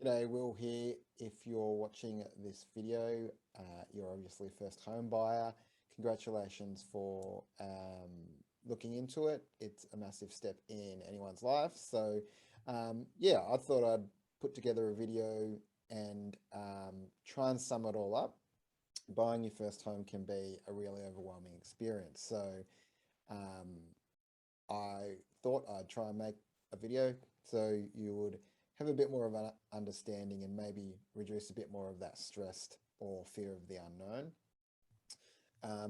G'day, Will here. If you're watching this video, you're obviously a first home buyer. Congratulations for looking into it. It's a massive step in anyone's life. So yeah, I thought I'd put together a video and try and sum it all up. Buying your first home can be a really overwhelming experience. So I thought I'd try and make a video so you would have a bit more of an understanding and maybe reduce a bit more of that stress or fear of the unknown.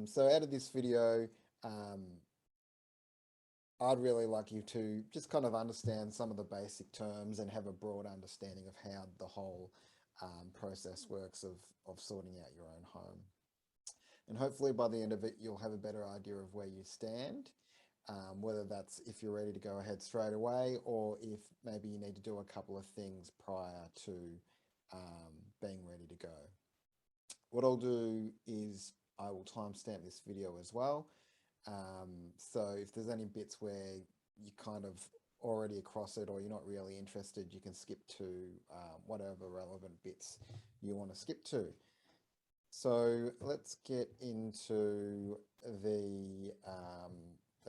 So out of this video, I'd really like you to just kind of understand some of the basic terms and have a broad understanding of how the whole process works of sorting out your own home. And hopefully by the end of it, you'll have a better idea of where you stand. Whether that's if you're ready to go ahead straight away or if maybe you need to do a couple of things prior to being ready to go. What I'll do is I will timestamp this video as well. So if there's any bits where you kind of already across it or you're not really interested, you can skip to whatever relevant bits you want to skip to. So let's get into the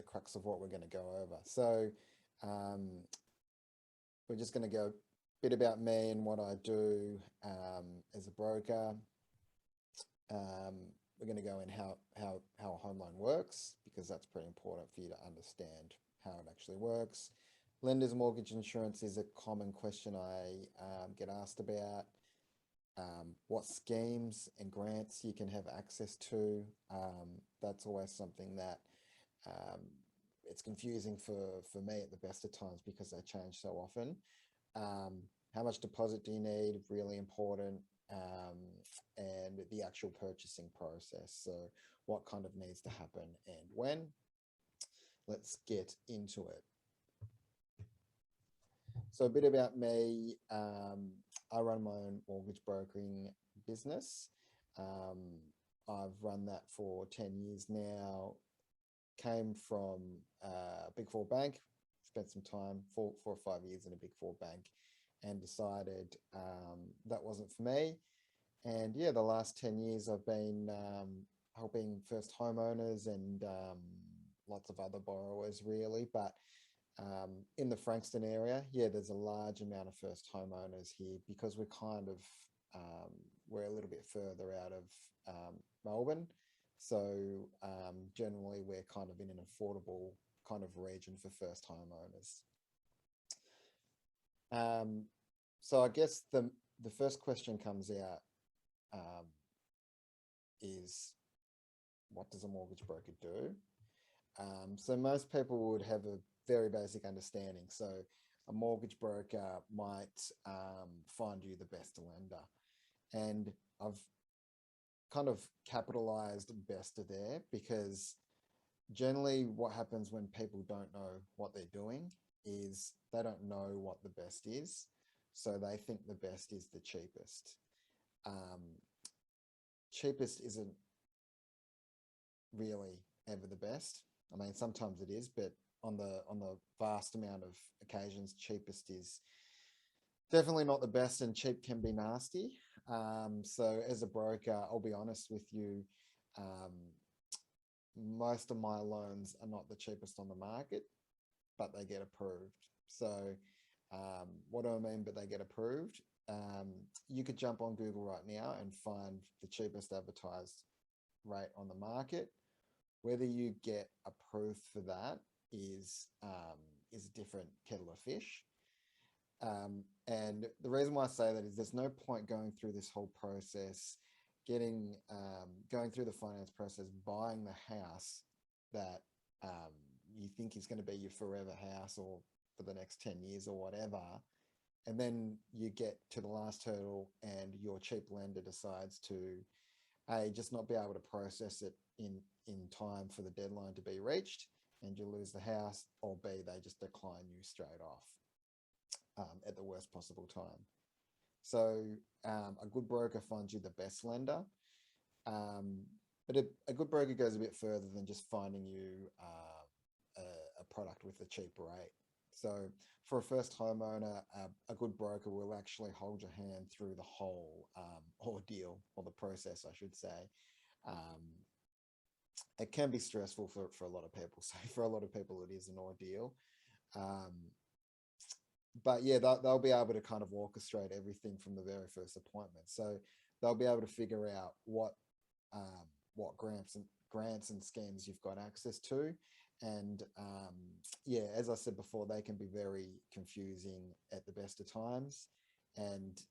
crux of what we're going to go over. So we're just going to go a bit about me and what I do as a broker. We're going to go in how a home loan works, because that's pretty important for you to understand how it actually works. Lender's mortgage insurance is a common question I get asked about. What schemes and grants you can have access to. That's always something that it's confusing for me at the best of times because they change so often. How much deposit do you need? Really important. And the actual purchasing process. So what kind of needs to happen and when. Let's get into it. So a bit about me. I run my own mortgage brokering business. I've run that for 10 years now. Came from a Big Four bank, spent some time, 4 or 5 years in a Big Four bank, and decided that wasn't for me. And yeah, the last 10 years I've been helping first homeowners and lots of other borrowers really, but in the Frankston area, yeah, there's a large amount of first homeowners here because we're kind of, we're a little bit further out of Melbourne. So generally we're kind of in an affordable kind of region for first homeowners. So I guess the first question comes out is, what does a mortgage broker do? So most people would have a very basic understanding. So a mortgage broker might find you the best lender. And I've kind of capitalized best there because generally what happens when people don't know what they're doing is they don't know what the best is. So they think the best is the cheapest. Cheapest isn't really ever the best. I mean, sometimes it is, but on the vast amount of occasions, cheapest is definitely not the best, and cheap can be nasty. So as a broker, I'll be honest with you, most of my loans are not the cheapest on the market, but they get approved. So what do I mean by they get approved? You could jump on Google right now and find the cheapest advertised rate on the market. Whether you get approved for that is a different kettle of fish. And the reason why I say that is there's no point going through this whole process, going through the finance process, buying the house that you think is going to be your forever house or for the next 10 years or whatever. And then you get to the last hurdle and your cheap lender decides to A, just not be able to process it in time for the deadline to be reached, and you lose the house, or B, they just decline you straight off at the worst possible time. So a good broker finds you the best lender, but a good broker goes a bit further than just finding you a product with a cheap rate. So for a first homeowner, a good broker will actually hold your hand through the whole ordeal, or the process, I should say. Um, it can be stressful for a lot of people. So for a lot of people, it is an ordeal. Um, but yeah, they'll be able to kind of orchestrate everything from the very first appointment. So they'll be able to figure out what grants and schemes you've got access to. And yeah, as I said before, they can be very confusing at the best of times. And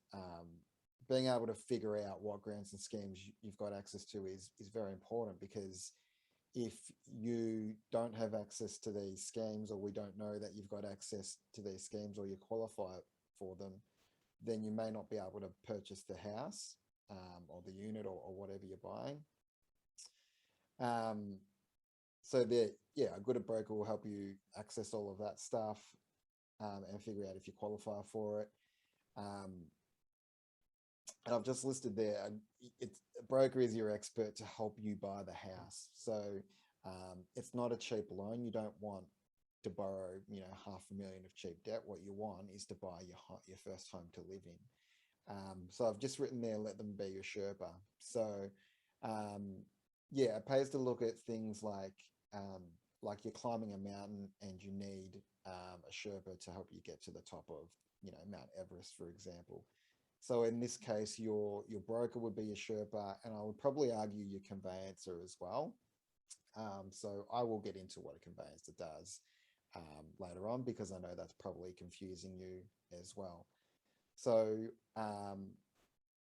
being able to figure out what grants and schemes you've got access to is very important, because if you don't have access to these schemes, or we don't know that you've got access to these schemes, or you qualify for them, then you may not be able to purchase the house or the unit, or whatever you're buying. So a good broker will help you access all of that stuff and figure out if you qualify for it. And I've just listed there, a broker is your expert to help you buy the house. So it's not a cheap loan. You don't want to borrow, $500,000 of cheap debt. What you want is to buy your first home to live in. So I've just written there, let them be your Sherpa. So yeah, it pays to look at things like you're climbing a mountain and you need a Sherpa to help you get to the top of, Mount Everest, for example. So in this case, your broker would be your Sherpa, and I would probably argue your conveyancer as well. So I will get into what a conveyancer does later on, because I know that's probably confusing you as well. So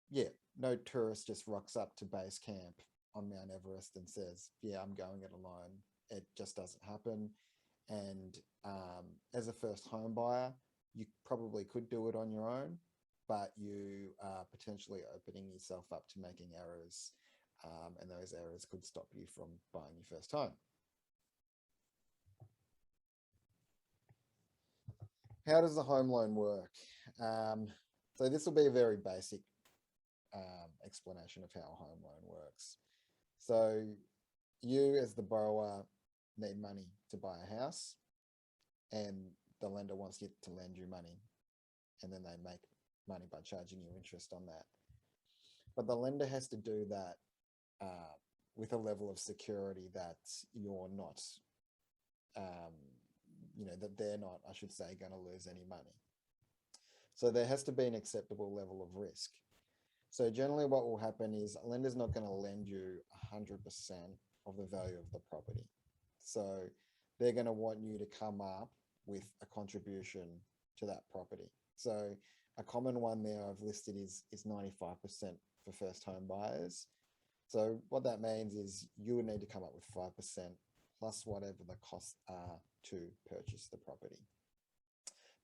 yeah, no tourist just rocks up to base camp on Mount Everest and says, yeah, I'm going it alone. It just doesn't happen. And as a first home buyer, you probably could do it on your own, but you are potentially opening yourself up to making errors, and those errors could stop you from buying your first home. How does the home loan work? So this will be a very basic explanation of how a home loan works. So you, as the borrower, need money to buy a house, and the lender wants you to lend you money, and then they make money by charging you interest on that. But the lender has to do that with a level of security that you're not, that they're not, I should say, going to lose any money. So there has to be an acceptable level of risk. So generally what will happen is a lender's not going to lend you 100% of the value of the property. So they're going to want you to come up with a contribution to that property. So a common one there I've listed is 95% for first home buyers. So what that means is you would need to come up with 5% plus whatever the costs are to purchase the property.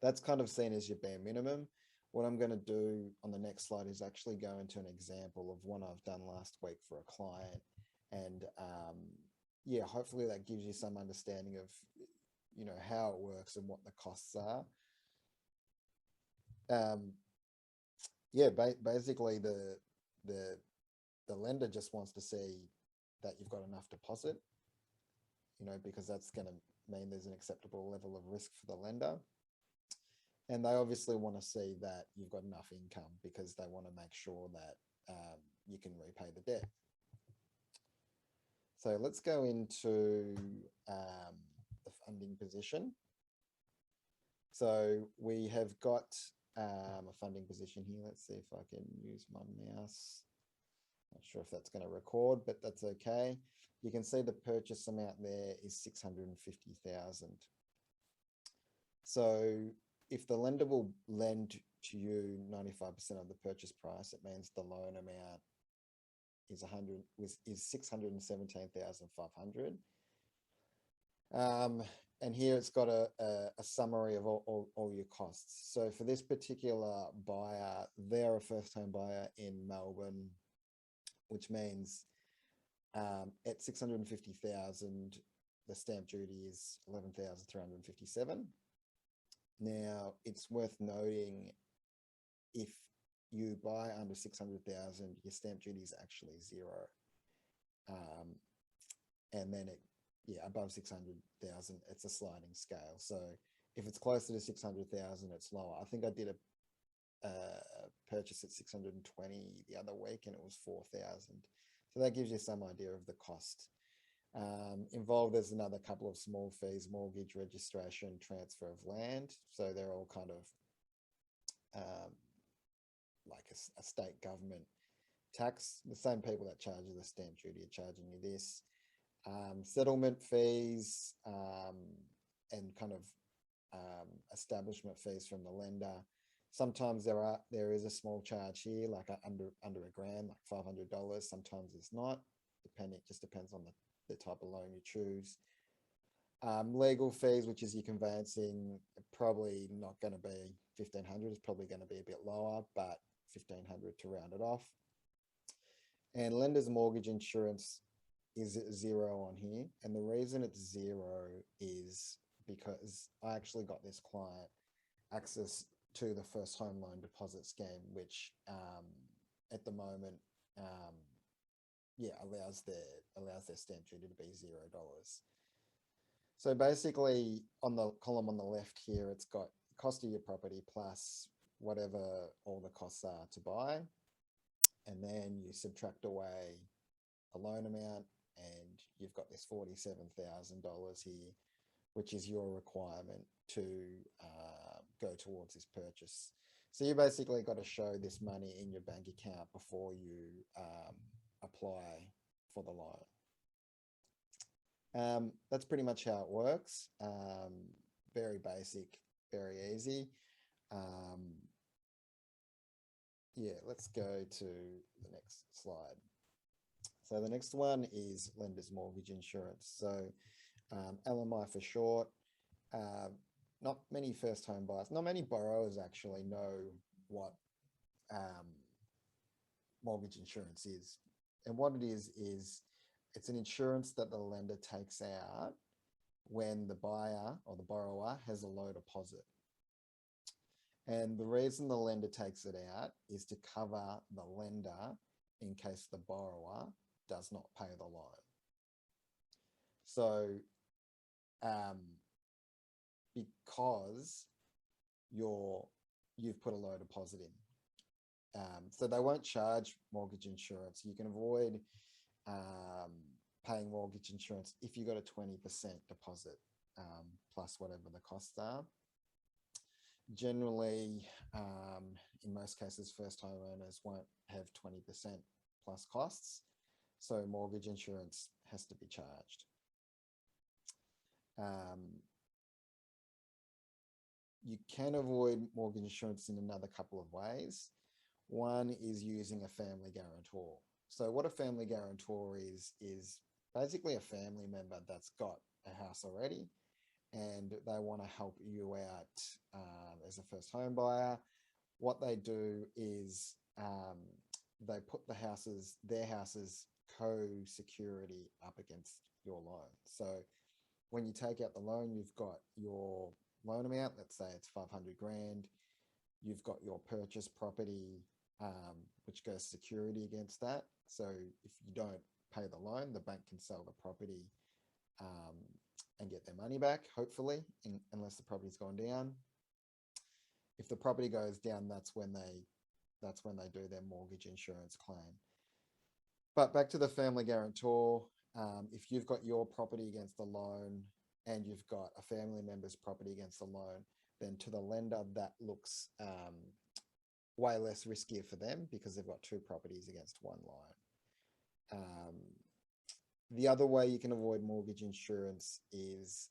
That's kind of seen as your bare minimum. What I'm going to do on the next slide is actually go into an example of one I've done last week for a client. And yeah, hopefully that gives you some understanding of, how it works and what the costs are. Yeah, basically the lender just wants to see that you've got enough deposit, because that's going to mean there's an acceptable level of risk for the lender. And they obviously want to see that you've got enough income, because they want to make sure that you can repay the debt. So let's go into the funding position. So we have got a funding position here. Let's see if I can use my mouse. Not sure if that's going to record, but that's okay. You can see the purchase amount there is 650,000. So if the lender will lend to you 95% of the purchase price, it means the loan amount is 617,500. And here it's got a summary of all your costs. So for this particular buyer, they're a first home buyer in Melbourne, which means at 650,000, the stamp duty is 11,357. Now, it's worth noting, if you buy under 600,000, your stamp duty is actually 0. And then above 600,000, it's a sliding scale. So If it's closer to 600,000, it's lower. I think I did a purchase at 620 the other week and it was 4,000. So that gives you some idea of the cost. Involved, there's another couple of small fees: mortgage, registration, transfer of land. So they're all kind of like a state government tax. The same people that charge you the stamp duty are charging you this. Settlement fees and kind of establishment fees from the lender. Sometimes there is a small charge here, like under $1,000, like $500. Sometimes it's not. It just depends on the type of loan you choose. Legal fees, which is your conveyancing, probably not going to be 1,500. It's probably going to be a bit lower, but 1,500 to round it off. And lender's mortgage insurance is zero on here. And the reason it's zero is because I actually got this client access to the first home loan deposit scheme, which at the moment, allows their stamp duty to be $0. So basically, on the column on the left here, it's got cost of your property plus whatever all the costs are to buy, and then you subtract away a loan amount, and you've got this $47,000 here, which is your requirement to go towards this purchase. So you basically got to show this money in your bank account before you apply for the loan. That's pretty much how it works. Very basic, very easy. Let's go to the next slide. So the next one is lender's mortgage insurance. So LMI for short. Not many first home buyers, not many borrowers actually know what mortgage insurance is. And what it is it's an insurance that the lender takes out when the buyer or the borrower has a low deposit. And the reason the lender takes it out is to cover the lender in case the borrower does not pay the loan. So because you've put a low deposit in. So they won't charge mortgage insurance. You can avoid paying mortgage insurance if you got a 20% deposit plus whatever the costs are. Generally, in most cases, first home owners won't have 20% plus costs. So mortgage insurance has to be charged. You can avoid mortgage insurance in another couple of ways. One is using a family guarantor. So what a family guarantor is basically a family member that's got a house already and they want to help you out as a first home buyer. What they do is they put their houses co-security up against your loan. So when you take out the loan, you've got your loan amount, let's say it's 500 grand. You've got your purchase property, which goes security against that. So if you don't pay the loan, the bank can sell the property and get their money back, hopefully, unless the property's gone down. If the property goes down, that's when they do their mortgage insurance claim. But back to the family guarantor, if you've got your property against the loan and you've got a family member's property against the loan, then to the lender, that looks way less riskier for them because they've got two properties against one loan. The other way you can avoid mortgage insurance is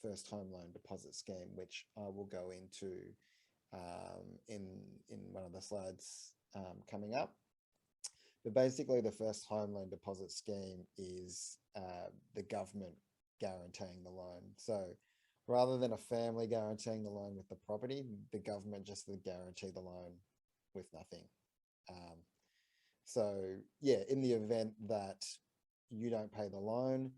first home loan deposit scheme, which I will go into in one of the slides coming up. But basically, the first home loan deposit scheme is the government guaranteeing the loan. So rather than a family guaranteeing the loan with the property, the government just would guarantee the loan with nothing. So yeah, in the event that you don't pay the loan,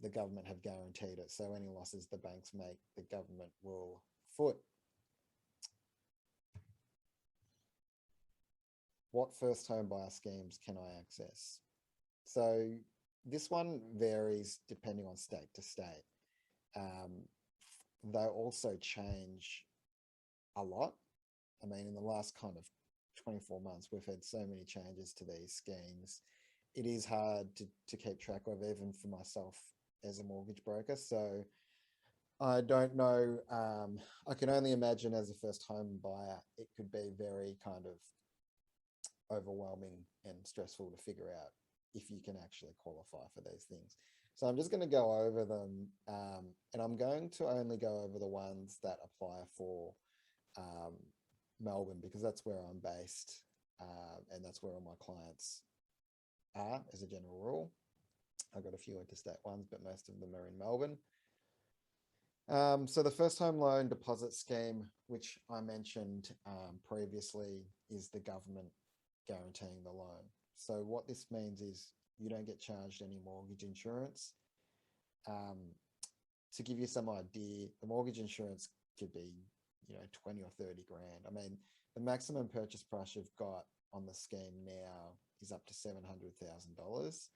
the government have guaranteed it. So any losses the banks make, the government will foot. What first home buyer schemes can I access? So this one varies depending on state to state. they also change a lot. I mean, in the last kind of 24 months, we've had so many changes to these schemes. It is hard to keep track of, even for myself as a mortgage broker. So I don't know. I can only imagine as a first home buyer, it could be very kind of overwhelming and stressful to figure out if you can actually qualify for these things. So I'm just going to go over them, and I'm going to only go over the ones that apply for Melbourne, because that's where I'm based, and that's where all my clients are as a general rule. I've got a few interstate ones, but most of them are in Melbourne. So the first home loan deposit scheme, which I mentioned previously, is the government guaranteeing the loan. So what this means is you don't get charged any mortgage insurance. To give you some idea, the mortgage insurance could be, 20 or 30 grand. I mean, the maximum purchase price you've got on the scheme now is up to $700,000.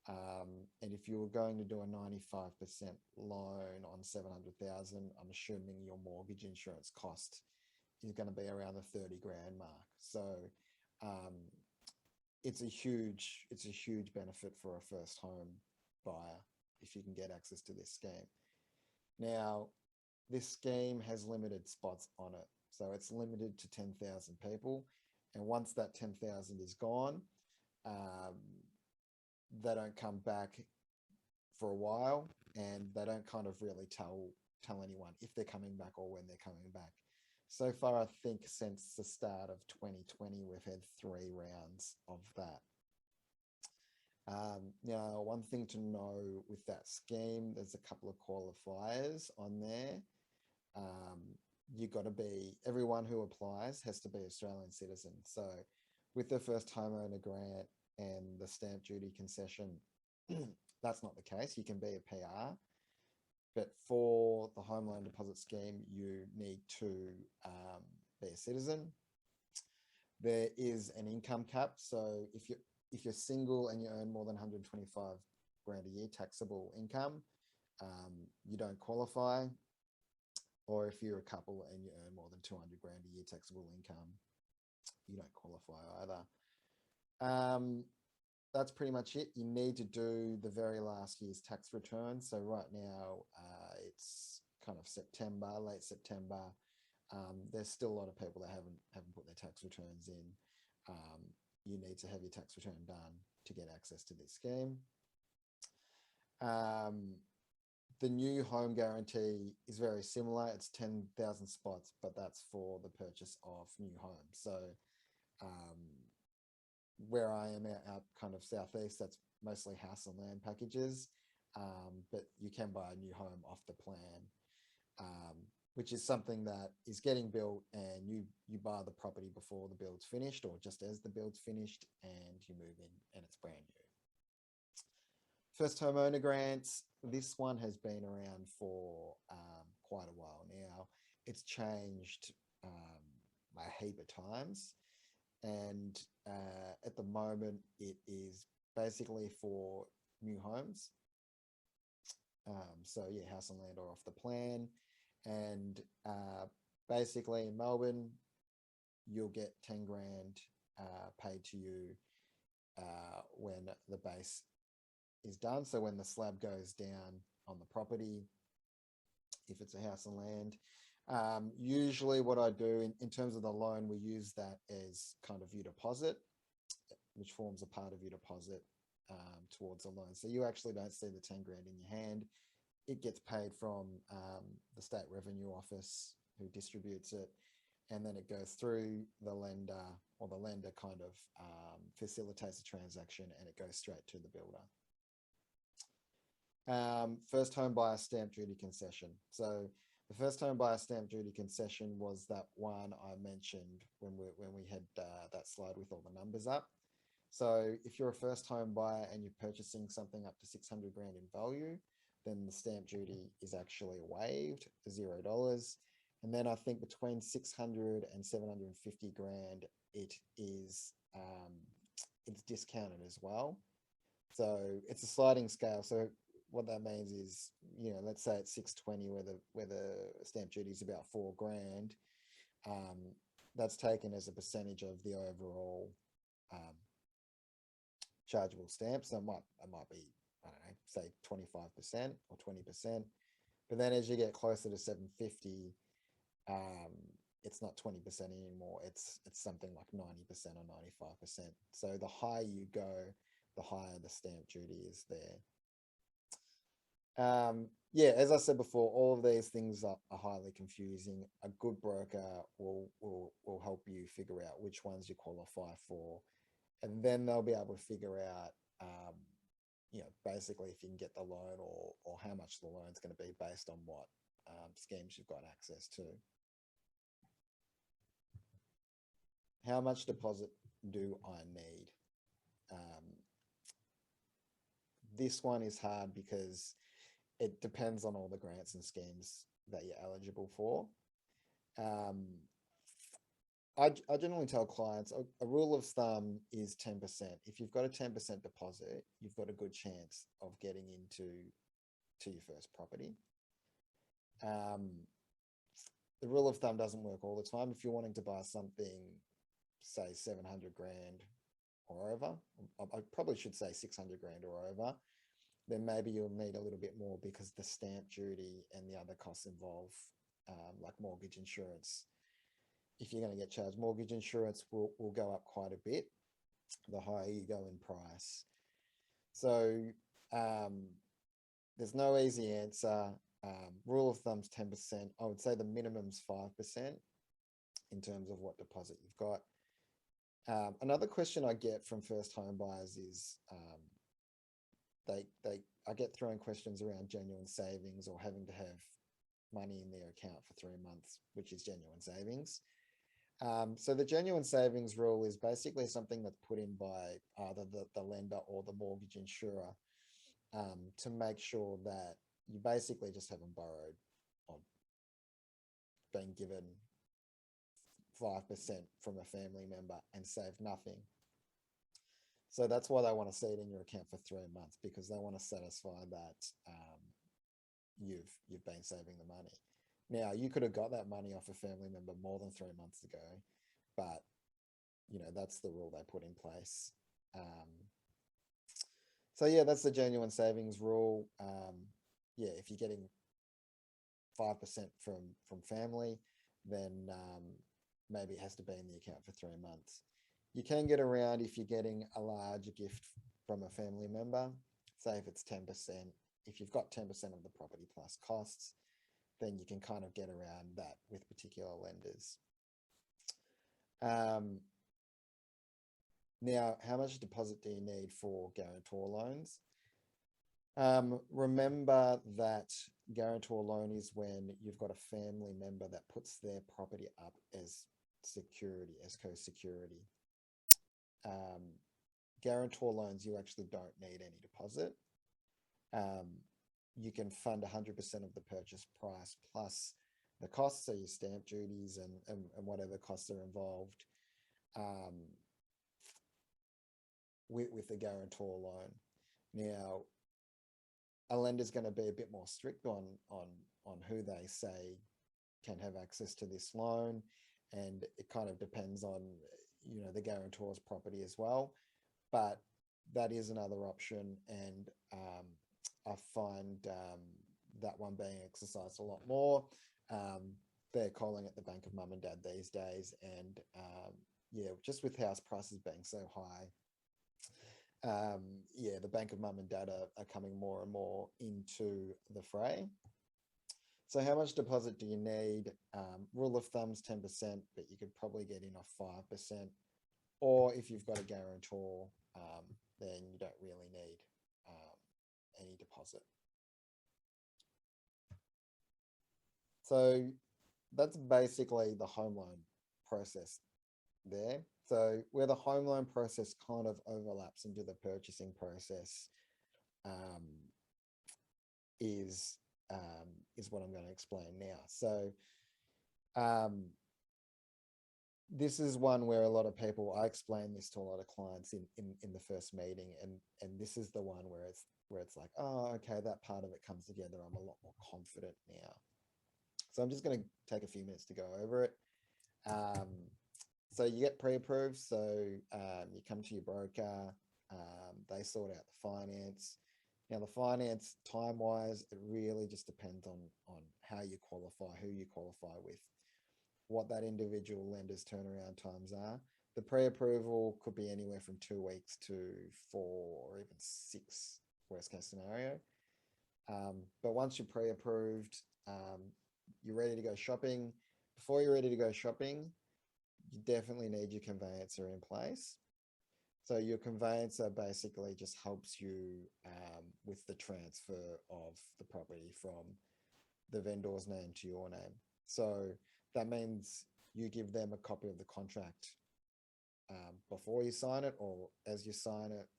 And if you were going to do a 95% loan on 700,000, I'm assuming your mortgage insurance cost is going to be around the 30 grand mark. So it's a huge benefit for a first home buyer if you can get access to this scheme. Now, this scheme has limited spots on it. So it's limited to 10,000 people. And once that 10,000 is gone, they don't come back for a while, and they don't kind of really tell anyone if they're coming back or when they're coming back. So far, I think since the start of 2020, we've had 3 rounds of that. Now, one thing to know with that scheme, there's a couple of qualifiers on there. Everyone who applies has to be Australian citizen. So with the first homeowner grant and the stamp duty concession, that's not the case. You can be a PR, but for the home loan deposit scheme, you need to be a citizen. There is an income cap. So if you're single and you earn more than 125 grand a year taxable income, you don't qualify. Or if you're a couple and you earn more than 200 grand a year taxable income, you don't qualify either. That's pretty much it. You need to do the very last year's tax return. So right now it's kind of September, late September. There's still a lot of people that haven't put their tax returns in. You need to have your tax return done to get access to this scheme. The new home guarantee is very similar. It's 10,000 spots, but that's for the purchase of new homes. So where I am out kind of southeast, that's mostly house and land packages, but you can buy a new home off the plan, which is something that is getting built, and you buy the property before the build's finished or just as the build's finished, and you move in and it's brand new. First homeowner grants, this one has been around for quite a while now. It's changed a heap of times. And at the moment, it is basically for new homes. So yeah, house and land are off the plan. And basically in Melbourne, you'll get 10 grand paid to you when the base is done. So when the slab goes down on the property, if it's a house and land, usually what I do in terms of the loan, we use that as kind of your deposit, which forms a part of your deposit towards the loan. So you actually don't see the 10 grand in your hand. It gets paid from the State Revenue Office, who distributes it, and then it goes through the lender, or the lender kind of facilitates the transaction, and it goes straight to the builder. First home buyer stamp duty concession. So the first home buyer stamp duty concession was that one I mentioned when we had that slide with all the numbers up. So if you're a first home buyer and you're purchasing something up to 600 grand in value, then the stamp duty is actually waived, $0. And then I think between 600 and 750 grand, it is it's discounted as well. So it's a sliding scale. So what that means is, let's say it's 620 where the stamp duty is about $4,000. That's taken as a percentage of the overall chargeable stamp. So it might be, I don't know, say 25% or 20%. But then as you get closer to 750, it's not 20% anymore. It's something like 90% or 95%. So the higher you go, the higher the stamp duty is there. Yeah, as I said before, all of these things are highly confusing. A good broker will help you figure out which ones you qualify for, and then they'll be able to figure out, basically if you can get the loan or how much the loan's going to be based on what schemes you've got access to. How much deposit do I need? This one is hard because it depends on all the grants and schemes that you're eligible for. I generally tell clients a rule of thumb is 10%. If you've got a 10% deposit, you've got a good chance of getting into your first property. The rule of thumb doesn't work all the time. If you're wanting to buy something, say 700,000 or over, I probably should say 600,000 or over, then maybe you'll need a little bit more because the stamp duty and the other costs involved, like mortgage insurance. If you're going to get charged, mortgage insurance will go up quite a bit the higher you go in price. So there's no easy answer. Rule of thumb's 10%. I would say the minimum's 5% in terms of what deposit you've got. Another question I get from first home buyers is I get thrown questions around genuine savings or having to have money in their account for 3 months, which is genuine savings. So the genuine savings rule is basically something that's put in by either the lender or the mortgage insurer to make sure that you basically just haven't borrowed or been given 5% from a family member and saved nothing. So that's why they want to see it in your account for 3 months, because they want to satisfy that you've been saving the money. Now, you could have got that money off a family member more than 3 months ago, but that's the rule they put in place. So yeah, that's the genuine savings rule. Yeah, if you're getting 5% from family, then maybe it has to be in the account for 3 months. You can get around if you're getting a large gift from a family member, say if it's 10%. If you've got 10% of the property plus costs, then you can kind of get around that with particular lenders. Now, how much deposit do you need for guarantor loans? Remember that guarantor loan is when you've got a family member that puts their property up as security, as co-security. Guarantor loans, you actually don't need any deposit. You can fund 100% of the purchase price plus the costs, so your stamp duties and whatever costs are involved with the guarantor loan. Now, a lender's going to be a bit more strict on who they say can have access to this loan, and it kind of depends on the guarantor's property as well. But that is another option, and I find that one being exercised a lot more. They're calling it the bank of mum and dad these days, and yeah, just with house prices being so high, yeah, the bank of mum and dad are coming more and more into the fray. So how much deposit do you need? Rule of thumb's 10%, but you could probably get in off 5%. Or if you've got a guarantor, then you don't really need any deposit. So that's basically the home loan process there. So where the home loan process kind of overlaps into the purchasing process is what I'm going to explain now. So this is one where a lot of people, I explain this to a lot of clients in the first meeting, and this is the one where it's like, oh, okay, that part of it comes together. I'm a lot more confident now. So I'm just going to take a few minutes to go over it. So you get pre-approved. So you come to your broker. They sort out the finance. Now the finance, time-wise, it really just depends on how you qualify, who you qualify with, what that individual lender's turnaround times are. The pre-approval could be anywhere from 2 weeks to 4 or even 6, worst case scenario. But once you're pre-approved, you're ready to go shopping. Before you're ready to go shopping, you definitely need your conveyancer in place. So your conveyancer basically just helps you with the transfer of the property from the vendor's name to your name. So that means you give them a copy of the contract before you sign it or as you sign it,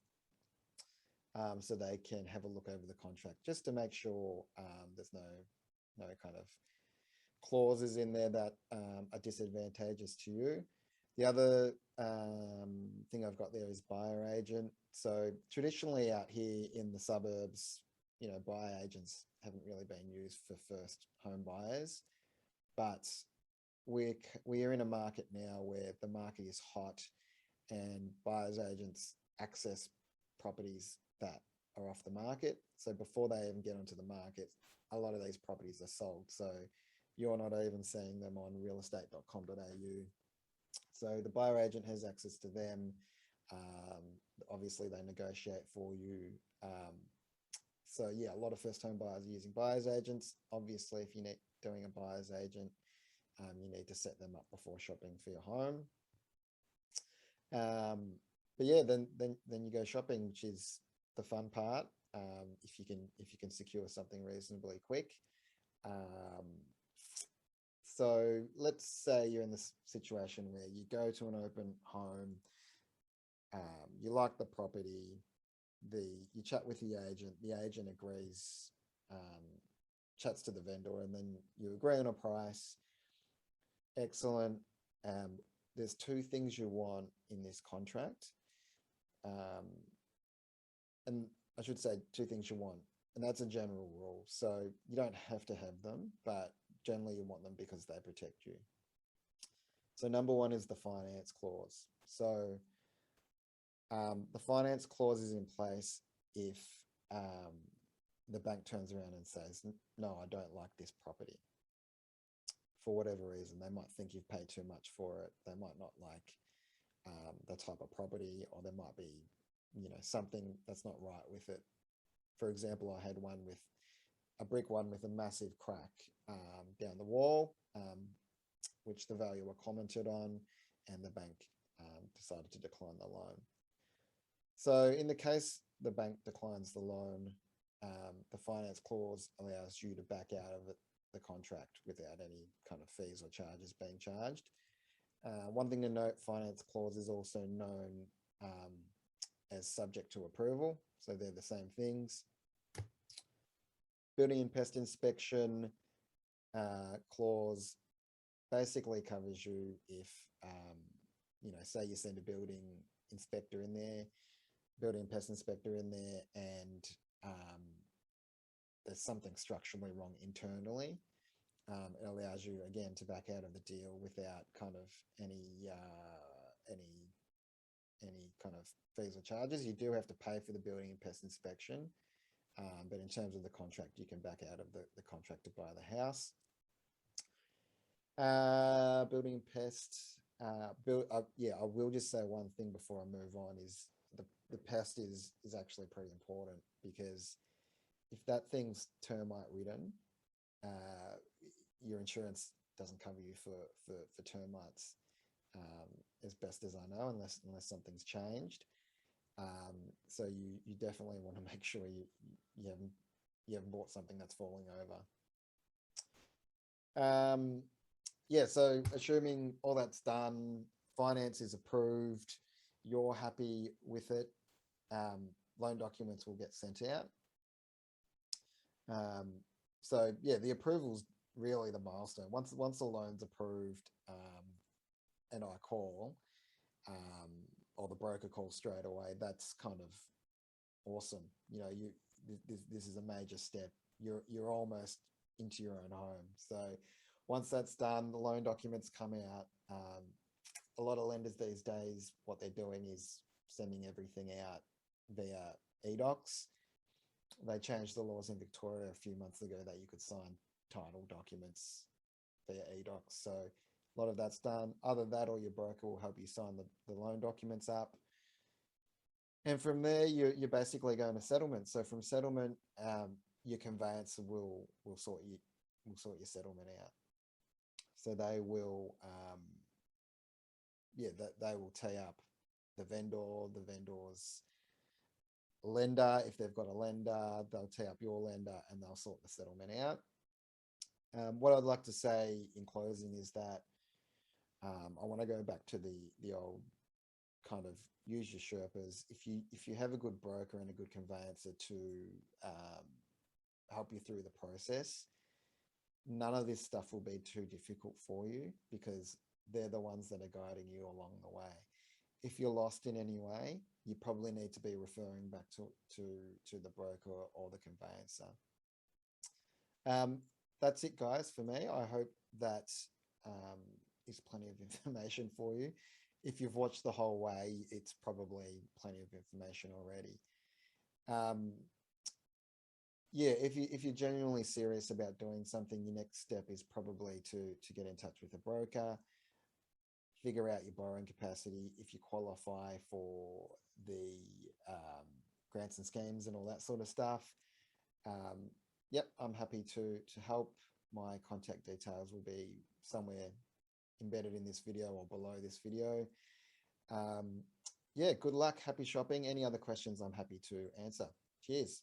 so they can have a look over the contract just to make sure there's no kind of clauses in there that are disadvantageous to you. The other thing I've got there is buyer agent. So traditionally out here in the suburbs, you know, buyer agents haven't really been used for first home buyers, but we're in a market now where the market is hot and buyers agents access properties that are off the market. So before they even get onto the market, a lot of these properties are sold. So you're not even seeing them on realestate.com.au. So the buyer agent has access to them. Obviously they negotiate for you. So yeah, a lot of first home buyers are using buyers agents. Obviously, if you're doing a buyer's agent, you need to set them up before shopping for your home. But yeah, then you go shopping, which is the fun part. If you can secure something reasonably quick. So let's say you're in this situation where you go to an open home, you like the property, you chat with the agent agrees, chats to the vendor, and then you agree on a price. Excellent. There's 2 things you want in this contract. And I should say 2 things you want, and that's a general rule. So you don't have to have them, but generally you want them because they protect you. So number 1 is the finance clause. So the finance clause is in place if the bank turns around and says, no, I don't like this property. For whatever reason, they might think you've paid too much for it. They might not like the type of property, or there might be, you know, something that's not right with it. For example, I had a brick one with a massive crack down the wall, which the valuer commented on, and the bank decided to decline the loan. So in the case the bank declines the loan, the finance clause allows you to back out of the contract without any kind of fees or charges being charged. One thing to note, finance clause is also known as subject to approval. So they're the same things. Building and pest inspection clause basically covers you if, you know, say you send a building inspector in there, building and pest inspector in there, and there's something structurally wrong internally. It allows you, again, to back out of the deal without kind of any kind of fees or charges. You do have to pay for the building and pest inspection, but in terms of the contract, you can back out of the contract to buy the house. Building and pest. Yeah, I will just say one thing before I move on is the pest is actually pretty important, because if that thing's termite ridden, your insurance doesn't cover you for termites, as best as I know, unless something's changed. So you definitely want to make sure you haven't bought something that's falling over. Yeah, so assuming all that's done, finance is approved, you're happy with it, loan documents will get sent out. So yeah, the approval's really the milestone. Once the loan's approved, and I call, or the broker calls straight away, that's kind of awesome. You know, this is a major step. You're almost into your own home. So once that's done, the loan documents come out. A lot of lenders these days, what they're doing is sending everything out via eDocs. They changed the laws in Victoria a few months ago that you could sign title documents via eDocs. So a lot of that's done. Either that or your broker will help you sign the loan documents up. And from there, you're basically going to settlement. So from settlement, your conveyancer will sort your settlement out. So they will, they will tee up the vendor's lender. If they've got a lender, they'll tee up your lender and they'll sort the settlement out. What I'd like to say in closing is that I want to go back to the old kind of use your Sherpas. If you have a good broker and a good conveyancer to help you through the process, none of this stuff will be too difficult for you because they're the ones that are guiding you along the way. If you're lost in any way, you probably need to be referring back to the broker or the conveyancer. That's it, guys, for me. I hope that is plenty of information for you. If you've watched the whole way, it's probably plenty of information already. If you're genuinely serious about doing something, your next step is probably to get in touch with a broker, figure out your borrowing capacity, if you qualify for the grants and schemes and all that sort of stuff. Yep, I'm happy to help. My contact details will be somewhere embedded in this video or below this video. Yeah, good luck, happy shopping. Any other questions, I'm happy to answer. Cheers.